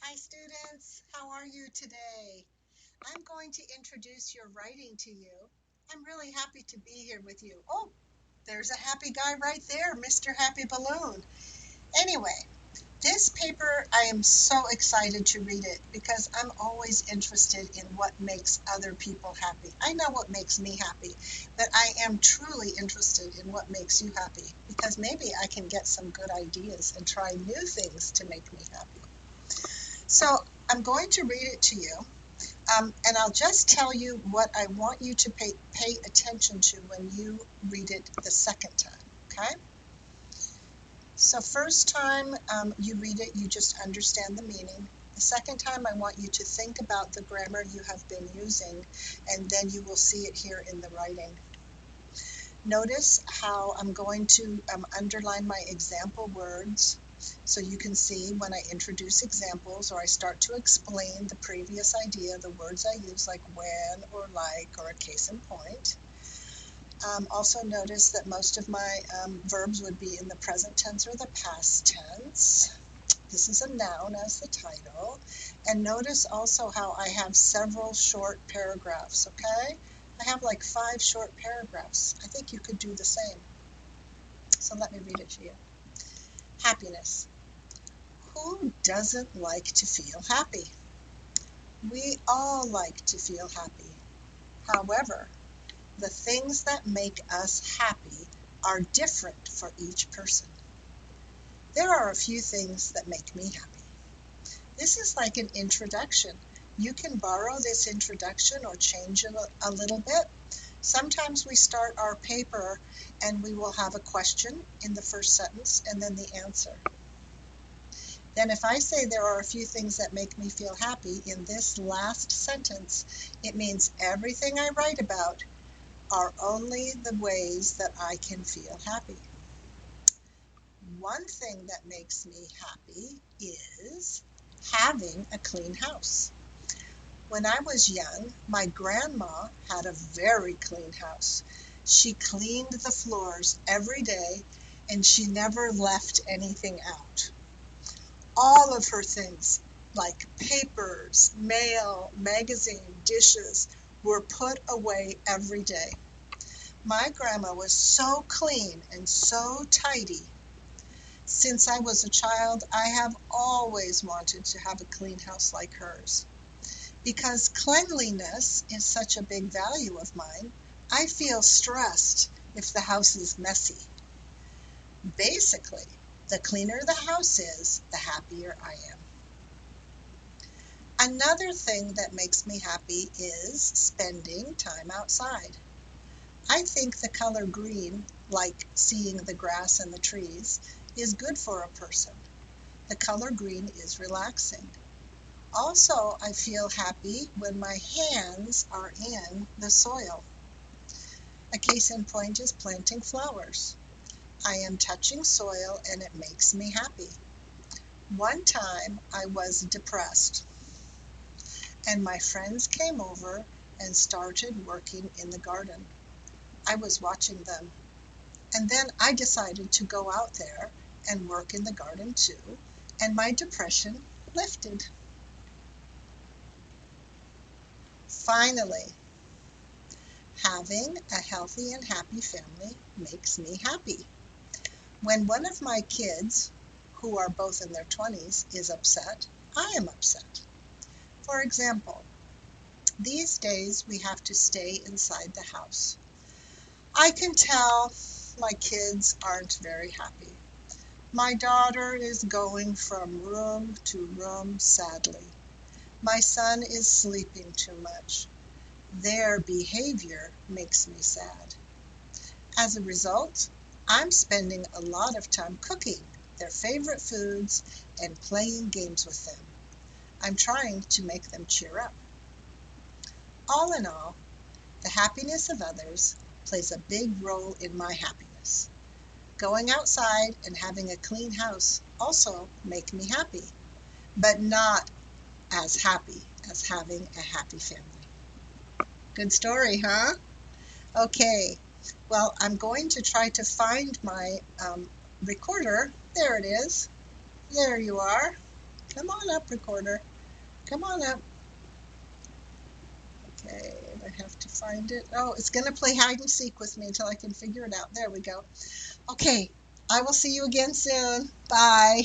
Hi students, how are you today? I'm going to introduce your writing to you. I'm really happy to be here with you. Oh, there's a happy guy right there, Mr. Happy Balloon. Anyway, this paper, I am so excited to read it because I'm always interested in what makes other people happy. I know what makes me happy, but I am truly interested in what makes you happy because maybe I can get some good ideas and try new things to make me happy. So I'm going to read it to you, and I'll just tell you what I want you to pay attention to when you read it the second time, okay? So first time you read it, you just understand the meaning. The second time, I want you to think about the grammar you have been using, and then you will see it here in the writing. Notice how I'm going to underline my example words so you can see when I introduce examples or I start to explain the previous idea, the words I use like when or like or a case in point. Also notice that most of my verbs would be in the present tense or the past tense. This is a noun as the title. And notice also how I have several short paragraphs, okay? I have like 5 short paragraphs. I think you could do the same. So let me read it to you. Happiness. Who doesn't like to feel happy? We all like to feel happy. However, the things that make us happy are different for each person. There are a few things that make me happy. This is like an introduction. You can borrow this introduction or change it a little bit. Sometimes we start our paper and we will have a question in the first sentence and then the answer. Then if I say there are a few things that make me feel happy in this last sentence, it means everything I write about are only the ways that I can feel happy. One thing that makes me happy is having a clean house. When I was young, my grandma had a very clean house. She cleaned the floors every day and she never left anything out. All of her things, like papers, mail, magazine, dishes, were put away every day. My grandma was so clean and so tidy. Since I was a child, I have always wanted to have a clean house like hers. Because cleanliness is such a big value of mine, I feel stressed if the house is messy. Basically, the cleaner the house is, the happier I am. Another thing that makes me happy is spending time outside. I think the color green, like seeing the grass and the trees, is good for a person. The color green is relaxing. Also, I feel happy when my hands are in the soil. A case in point is planting flowers. I am touching soil and it makes me happy. One time I was depressed and my friends came over and started working in the garden. I was watching them. And then I decided to go out there and work in the garden too, and my depression lifted. Finally, having a healthy and happy family makes me happy. When one of my kids, who are both in their 20s, is upset, I am upset. For example, these days we have to stay inside the house. I can tell my kids aren't very happy. My daughter is going from room to room sadly. My son is sleeping too much. Their behavior makes me sad. As a result, I'm spending a lot of time cooking their favorite foods and playing games with them. I'm trying to make them cheer up. All in all, the happiness of others plays a big role in my happiness. Going outside and having a clean house also make me happy, but not as happy as having a happy family. Good story, huh? Okay, well, I'm going to try to find my recorder. There it is. There you are. Come on up, recorder. Come on up. Okay, I have to find it. Oh, it's going to play hide and seek with me until I can figure it out. There we go. Okay, I will see you again soon. Bye.